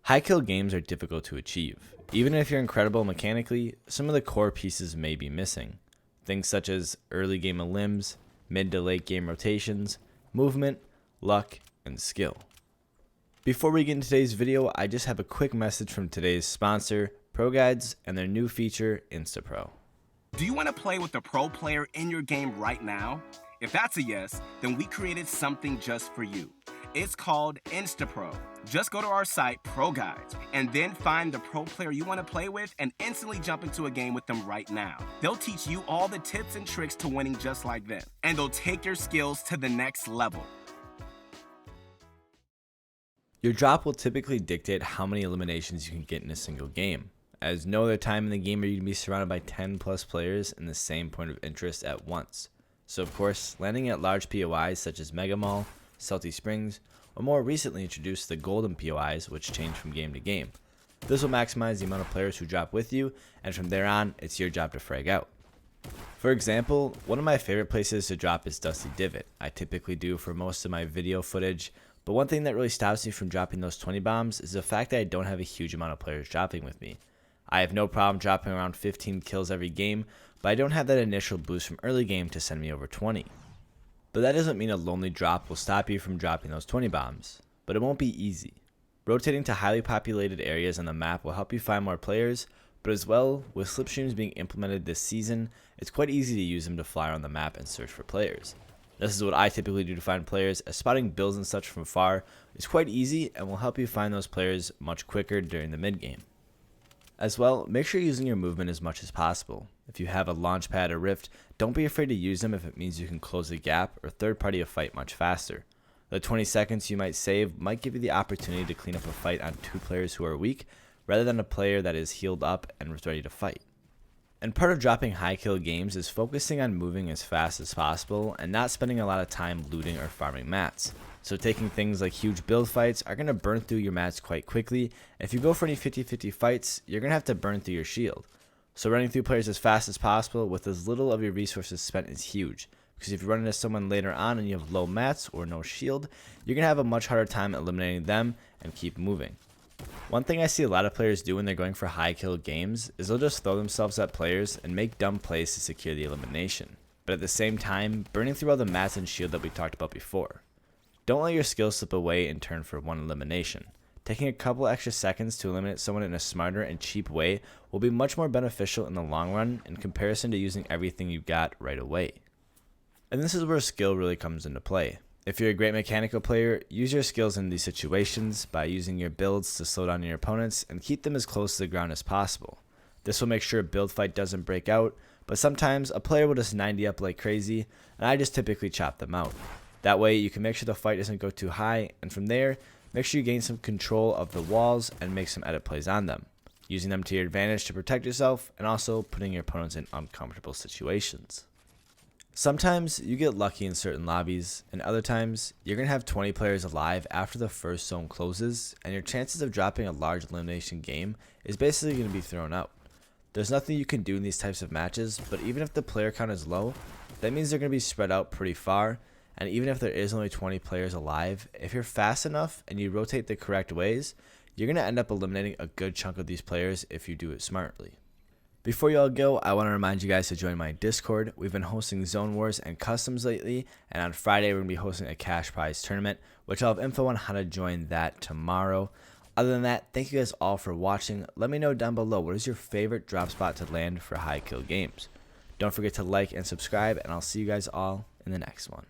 High kill games are difficult to achieve. Even if you're incredible mechanically, some of the core pieces may be missing. Things such as early game elims, mid to late game rotations, movement, luck, and skill. Before we get into today's video, I just have a quick message from today's sponsor, ProGuides, and their new feature, InstaPro. Do you want to play with a pro player in your game right now? If that's a yes, then we created something just for you. It's called InstaPro. Just go to our site, ProGuides, and then find the pro player you want to play with and instantly jump into a game with them right now. They'll teach you all the tips and tricks to winning just like them, and they'll take your skills to the next level. Your drop will typically dictate how many eliminations you can get in a single game, as no other time in the game are you going to be surrounded by 10 plus players in the same point of interest at once. So of course, landing at large POIs such as Mega Mall, Salty Springs, or more recently introduced the Golden POIs, which change from game to game. This will maximize the amount of players who drop with you, and from there on, it's your job to frag out. For example, one of my favorite places to drop is Dusty Divot. I typically do for most of my video footage, but one thing that really stops me from dropping those 20 bombs is the fact that I don't have a huge amount of players dropping with me. I have no problem dropping around 15 kills every game, but I don't have that initial boost from early game to send me over 20. But that doesn't mean a lonely drop will stop you from dropping those 20 bombs, but it won't be easy. Rotating to highly populated areas on the map will help you find more players, but as well, with slipstreams being implemented this season, it's quite easy to use them to fly around the map and search for players. This is what I typically do to find players, as spotting builds and such from far is quite easy and will help you find those players much quicker during the mid game. As well, make sure you're using your movement as much as possible. If you have a launch pad or rift, don't be afraid to use them if it means you can close the gap or third party a fight much faster. The 20 seconds you might save might give you the opportunity to clean up a fight on two players who are weak, rather than a player that is healed up and is ready to fight. And part of dropping high kill games is focusing on moving as fast as possible and not spending a lot of time looting or farming mats. So taking things like huge build fights are going to burn through your mats quite quickly, and if you go for any 50-50 fights, you're going to have to burn through your shield. So running through players as fast as possible with as little of your resources spent is huge, because if you run into someone later on and you have low mats or no shield, you're going to have a much harder time eliminating them and keep moving. One thing I see a lot of players do when they're going for high kill games is they'll just throw themselves at players and make dumb plays to secure the elimination, but at the same time burning through all the mats and shield that we talked about before. Don't let your skills slip away in turn for one elimination. Taking a couple extra seconds to eliminate someone in a smarter and cheap way will be much more beneficial in the long run in comparison to using everything you got right away. And this is where skill really comes into play. If you're a great mechanical player, use your skills in these situations by using your builds to slow down your opponents and keep them as close to the ground as possible. This will make sure a build fight doesn't break out, but sometimes a player will just 90 up like crazy, and I just typically chop them out. That way you can make sure the fight doesn't go too high, and from there, make sure you gain some control of the walls and make some edit plays on them, using them to your advantage to protect yourself and also putting your opponents in uncomfortable situations. Sometimes you get lucky in certain lobbies, and other times you're going to have 20 players alive after the first zone closes, and your chances of dropping a large elimination game is basically going to be thrown out. There's nothing you can do in these types of matches, but even if the player count is low, that means they're going to be spread out pretty far, and even if there is only 20 players alive, if you're fast enough and you rotate the correct ways, you're going to end up eliminating a good chunk of these players if you do it smartly. Before you all go, I want to remind you guys to join my Discord. We've been hosting Zone Wars and Customs lately, and on Friday we're going to be hosting a cash prize tournament, which I'll have info on how to join that tomorrow. Other than that, thank you guys all for watching. Let me know down below, what is your favorite drop spot to land for high kill games? Don't forget to like and subscribe, and I'll see you guys all in the next one.